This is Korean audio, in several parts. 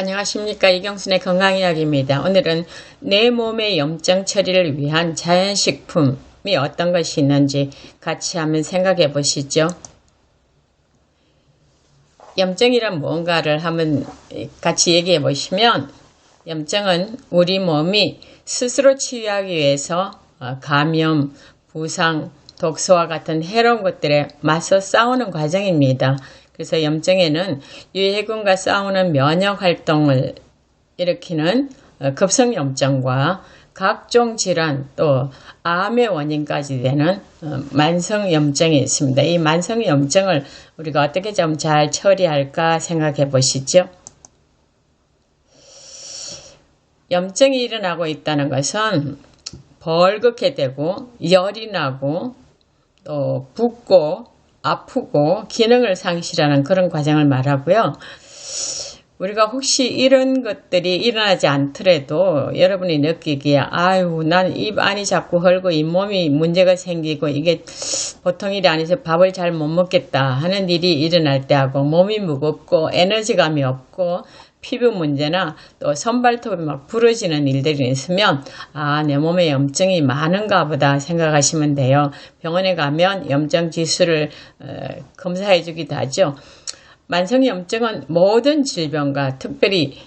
안녕하십니까. 이경순의 건강이야기입니다. 오늘은 내 몸의 염증 처리를 위한 자연식품이 어떤 것이 있는지 같이 한번 생각해 보시죠. 염증이란 무언가를 한번 같이 얘기해 보시면, 염증은 우리 몸이 스스로 치유하기 위해서 감염, 부상, 독소와 같은 해로운 것들에 맞서 싸우는 과정입니다. 그래서 염증에는 유해균과 싸우는 면역 활동을 일으키는 급성염증과 각종 질환, 또 암의 원인까지 되는 만성염증이 있습니다. 이 만성염증을 우리가 어떻게 좀 잘 처리할까 생각해 보시죠. 염증이 일어나고 있다는 것은 벌겋게 되고 열이 나고 또 붓고 아프고 기능을 상실하는 그런 과정을 말하고요. 우리가 혹시 이런 것들이 일어나지 않더라도 여러분이 느끼기에 아유, 난 입 안이 자꾸 헐고 잇몸이 문제가 생기고 이게 보통 일이 아니서 밥을 잘 못 먹겠다 하는 일이 일어날 때하고, 몸이 무겁고 에너지감이 없고 피부 문제나 또 손발톱이 막 부러지는 일들이 있으면 내 몸에 염증이 많은가 보다 생각하시면 돼요. 병원에 가면 염증 지수를 검사해 주기도 하죠. 만성염증은 모든 질병과 특별히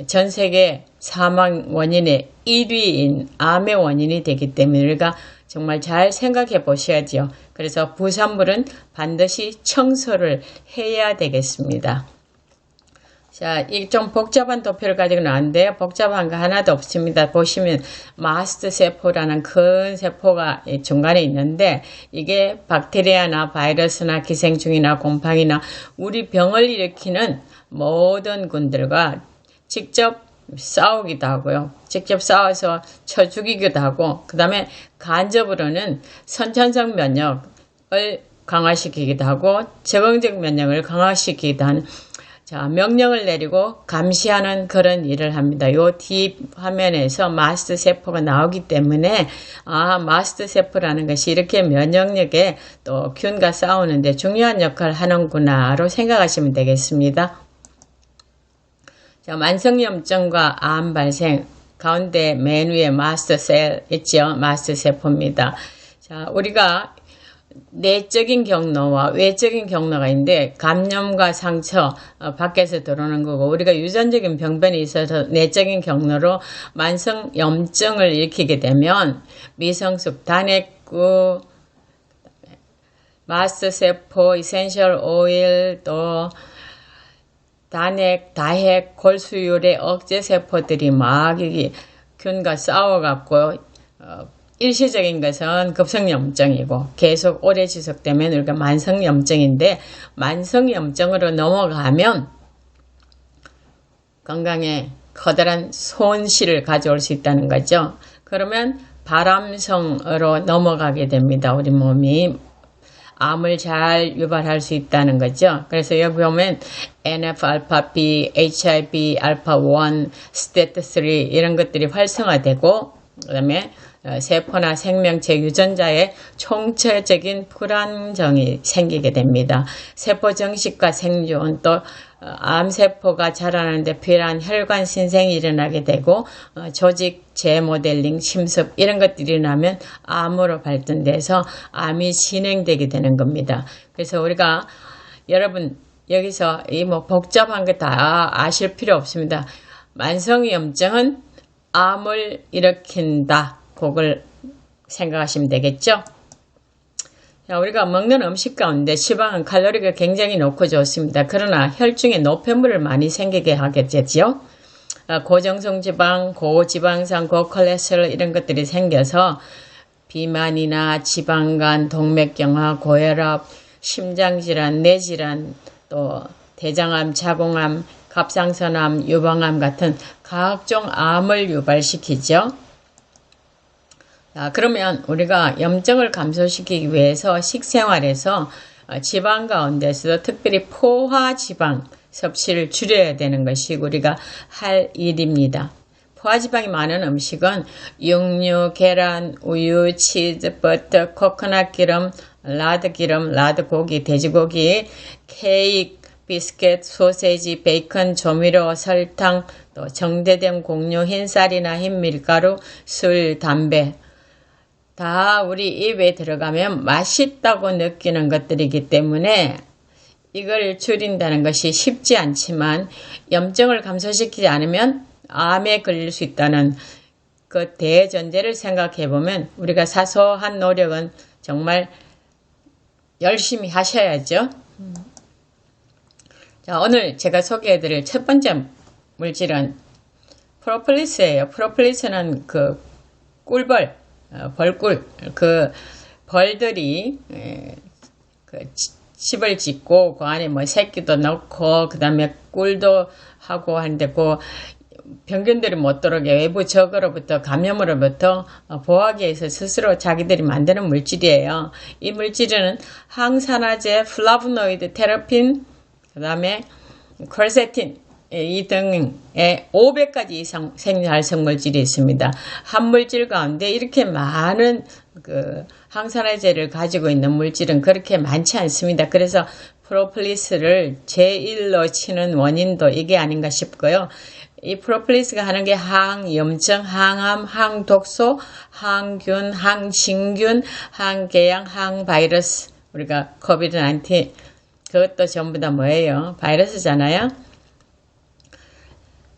전 세계 사망 원인의 1위인 암의 원인이 되기 때문에 우리가 정말 잘 생각해 보셔야죠. 그래서 부산물은 반드시 청소를 해야 되겠습니다. 자, 이 좀 복잡한 도표를 가지고 나왔는데요. 복잡한 거 하나도 없습니다. 보시면 마스트 세포라는 큰 세포가 중간에 있는데, 이게 박테리아나 바이러스나 기생충이나 곰팡이나 우리 병을 일으키는 모든 군들과 직접 싸우기도 하고요. 직접 싸워서 쳐 죽이기도 하고, 그 다음에 간접으로는 선천성 면역을 강화시키기도 하고 적응적 면역을 강화시키기도 하는, 명령을 내리고 감시하는 그런 일을 합니다. 요 뒤 화면에서 마스트 세포가 나오기 때문에 마스트 세포라는 것이 이렇게 면역력에 또 균과 싸우는데 중요한 역할을 하는구나로 생각하시면 되겠습니다. 자, 만성염증과 암 발생 가운데 맨 위에 마스트 셀 있죠. 마스트 세포입니다. 자, 우리가 내적인 경로와 외적인 경로가 있는데, 감염과 상처 밖에서 들어오는 거고, 우리가 유전적인 병변이 있어서 내적인 경로로 만성 염증을 일으키게 되면 미성숙, 단핵구, 마스트 세포, 이센셜 오일, 또 단핵, 다핵, 골수율의 억제 세포들이 막 균과 싸워갖고 일시적인 것은 급성염증이고 계속 오래 지속되면 우리가 만성염증인데, 만성염증으로 넘어가면 건강에 커다란 손실을 가져올 수 있다는 거죠. 그러면 발암성으로 넘어가게 됩니다. 우리 몸이 암을 잘 유발할 수 있다는 거죠. 그래서 여기 보면 NF-알파-B, HIV, 알파-1, STAT3 이런 것들이 활성화되고, 그 다음에 세포나 생명체 유전자의 총체적인 불안정이 생기게 됩니다. 세포 정식과 생존, 또 암세포가 자라나는데 필요한 혈관 신생이 일어나게 되고, 조직 재모델링, 심습 이런 것들이 일어나면 암으로 발전돼서 암이 진행되게 되는 겁니다. 그래서 우리가 여러분 여기서 이 복잡한 거 다 아실 필요 없습니다. 만성염증은 암을 일으킨다. 그걸 생각하시면 되겠죠. 자, 우리가 먹는 음식 가운데 지방은 칼로리가 굉장히 높고 좋습니다. 그러나 혈중에 노폐물을 많이 생기게 하게 되죠. 고정성 지방, 고지방산, 고콜레스테롤 이런 것들이 생겨서 비만이나 지방간, 동맥경화, 고혈압, 심장질환, 뇌질환, 또 대장암, 자궁암, 갑상선암, 유방암 같은 각종 암을 유발시키죠. 그러면 우리가 염증을 감소시키기 위해서 식생활에서 지방 가운데서도 특별히 포화지방 섭취를 줄여야 되는 것이 우리가 할 일입니다. 포화지방이 많은 음식은 육류, 계란, 우유, 치즈, 버터, 코코넛 기름, 라드 기름, 라드 고기, 돼지고기, 케이크, 비스켓, 소세지, 베이컨, 조미료, 설탕, 또 정제된 곡류, 흰쌀이나 흰밀가루, 술, 담배 다 우리 입에 들어가면 맛있다고 느끼는 것들이기 때문에 이걸 줄인다는 것이 쉽지 않지만 염증을 감소시키지 않으면 암에 걸릴 수 있다는 그 대전제를 생각해 보면 우리가 사소한 노력은 정말 열심히 하셔야죠. 자, 오늘 제가 소개해 드릴 첫 번째 물질은 프로폴리스예요. 프로폴리스는 그 꿀벌, 벌꿀, 그 벌들이 그 집을 짓고 그 안에 뭐 새끼도 넣고 그 다음에 꿀도 하고 하는데 그 병균들이 못 들어오게 외부 적으로부터 감염으로부터 보호하기 위해서 스스로 자기들이 만드는 물질이에요. 이 물질은 항산화제, 플라보노이드, 테라핀, 그 다음에 퀄세틴 이 등의 500가지 이상 생리활성 물질이 있습니다. 한 물질 가운데 이렇게 많은 그 항산화제를 가지고 있는 물질은 그렇게 많지 않습니다. 그래서 프로폴리스를 제1로 치는 원인도 이게 아닌가 싶고요. 이 프로폴리스가 하는 게 항염증, 항암, 항독소, 항균, 항진균, 항궤양, 항바이러스 우리가 코비드-19 그것도 전부 다 뭐예요? 바이러스잖아요.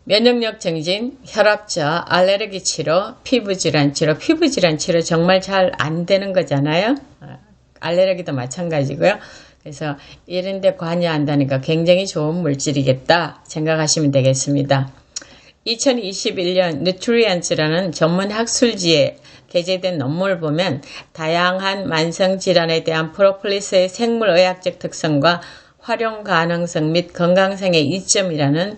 면역력 증진, 혈압저, 알레르기 치료, 피부질환 치료. 피부질환 치료 정말 잘 안 되는 거잖아요. 알레르기도 마찬가지고요. 그래서 이런 데 관여한다니까 굉장히 좋은 물질이겠다 생각하시면 되겠습니다. 2021년 뉴트리언츠라는 전문 학술지에 게재된 논문을 보면 다양한 만성질환에 대한 프로폴리스의 생물의학적 특성과 활용 가능성 및 건강성의 이점이라는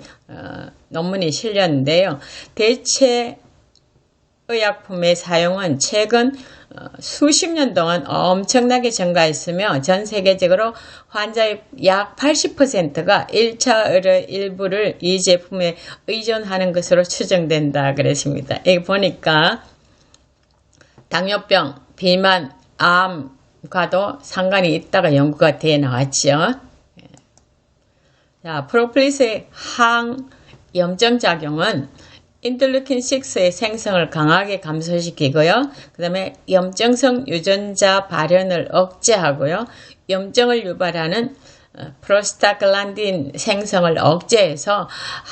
논문이 실렸는데요. 대체 의약품의 사용은 최근 수십 년 동안 엄청나게 증가했으며 전 세계적으로 환자의 약 80%가 1차 의료 일부를 이 제품에 의존하는 것으로 추정된다 그랬습니다. 여기 보니까 당뇨병, 비만, 암과도 상관이 있다가 연구가 되어 나왔죠. 자, 프로폴리스의 항염증 작용은 인터루킨6의 생성을 강하게 감소시키고요. 그 다음에 염증성 유전자 발현을 억제하고요. 염증을 유발하는 프로스타글란딘 생성을 억제해서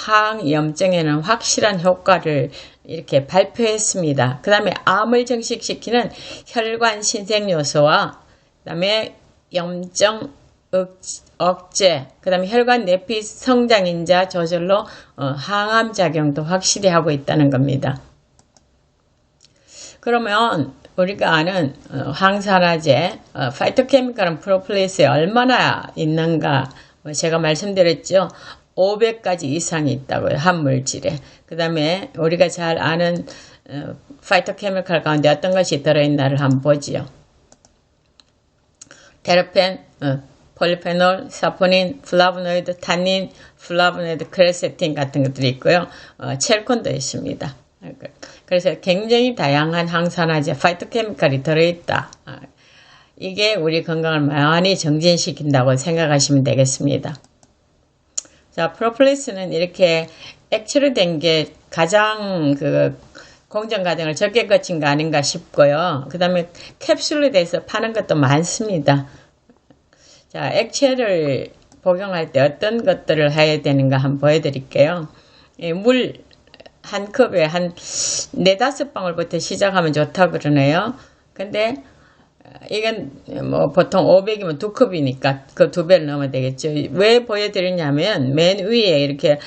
항염증에는 확실한 효과를 이렇게 발표했습니다. 그 다음에 암을 증식시키는 혈관 신생요소와 그 다음에 염증 억제, 그 다음에 혈관 내피 성장인자 조절로 항암 작용도 확실히 하고 있다는 겁니다. 그러면 우리가 아는 항산화제, 파이토케미컬은 프로폴리스에 얼마나 있는가 제가 말씀드렸죠. 500가지 이상이 있다고요. 한 물질에. 그 다음에 우리가 잘 아는 파이토케미컬 가운데 어떤 것이 들어있나를 한번 보지요. 테르펜, 폴리페놀, 사포닌, 플라보노이드, 타닌, 플라보노이드, 퀘르세틴 같은 것들이 있고요. 첼콘도 있습니다. 그래서 굉장히 다양한 항산화제, 파이토케미컬이 들어있다. 이게 우리 건강을 많이 정진시킨다고 생각하시면 되겠습니다. 자, 프로폴리스는 이렇게 액체로 된 게 가장 공정 과정을 적게 거친 거 아닌가 싶고요. 그 다음에 캡슐로 돼서 파는 것도 많습니다. 자, 액체를 복용할 때 어떤 것들을 해야 되는가 한번 보여드릴게요. 물 한 컵에 한 4-5방울부터 시작하면 좋다고 그러네요. 근데 이건 뭐 보통 500이면 2컵이니까 그 2배를 넣으면 되겠죠. 왜 보여드리냐면 맨 위에 이렇게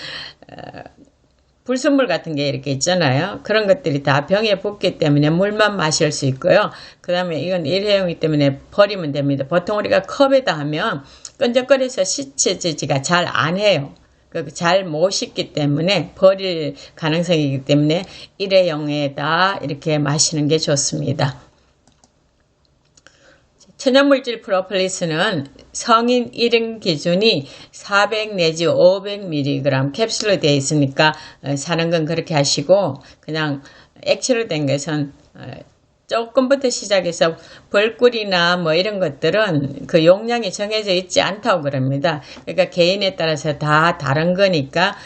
불순물 같은 게 이렇게 있잖아요. 그런 것들이 다 병에 붙기 때문에 물만 마실 수 있고요. 그 다음에 이건 일회용이기 때문에 버리면 됩니다. 보통 우리가 컵에다 하면 끈적거려서 씻어지지가 잘 안 해요. 잘 못 씻기 때문에 버릴 가능성이기 때문에 일회용에다 이렇게 마시는 게 좋습니다. 천연물질 프로폴리스는 성인 1인 기준이 400 내지 500mg 캡슐로 되어 있으니까 사는 건 그렇게 하시고 그냥 액체로 된 것은 조금부터 시작해서 벌꿀이나 뭐 이런 것들은 그 용량이 정해져 있지 않다고 그럽니다. 그러니까 개인에 따라서 다 다른 거니까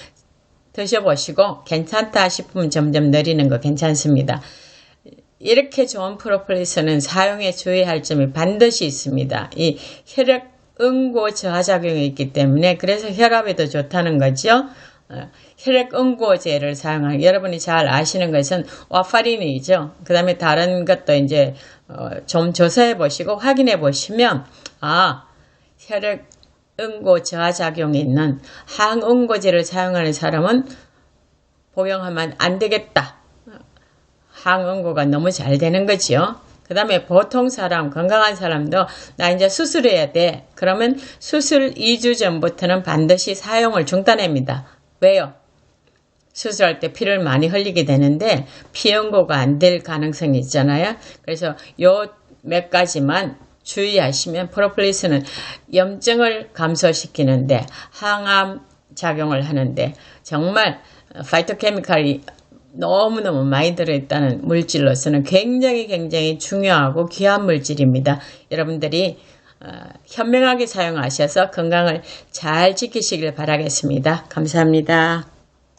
드셔보시고 괜찮다 싶으면 점점 늘리는 거 괜찮습니다. 이렇게 좋은 프로폴리스는 사용에 주의할 점이 반드시 있습니다. 이 혈액 응고 저하작용이 있기 때문에 그래서 혈압에도 좋다는 거죠. 혈액 응고제를 사용하는 여러분이 잘 아시는 것은 와파린이죠. 그 다음에 다른 것도 이제 좀 조사해 보시고 확인해 보시면 혈액 응고 저하작용이 있는 항응고제를 사용하는 사람은 복용하면 안 되겠다. 항응고가 너무 잘 되는 거죠. 그 다음에 보통 사람, 건강한 사람도 나 이제 수술해야 돼. 그러면 수술 2주 전부터는 반드시 사용을 중단합니다. 왜요? 수술할 때 피를 많이 흘리게 되는데 피응고가 안 될 가능성이 있잖아요. 그래서 요 몇 가지만 주의하시면 프로폴리스는 염증을 감소시키는데 항암 작용을 하는데 정말 파이토케미칼이 너무너무 많이 들어있다는 물질로서는 굉장히 중요하고 귀한 물질입니다. 여러분들이 현명하게 사용하셔서 건강을 잘 지키시길 바라겠습니다. 감사합니다.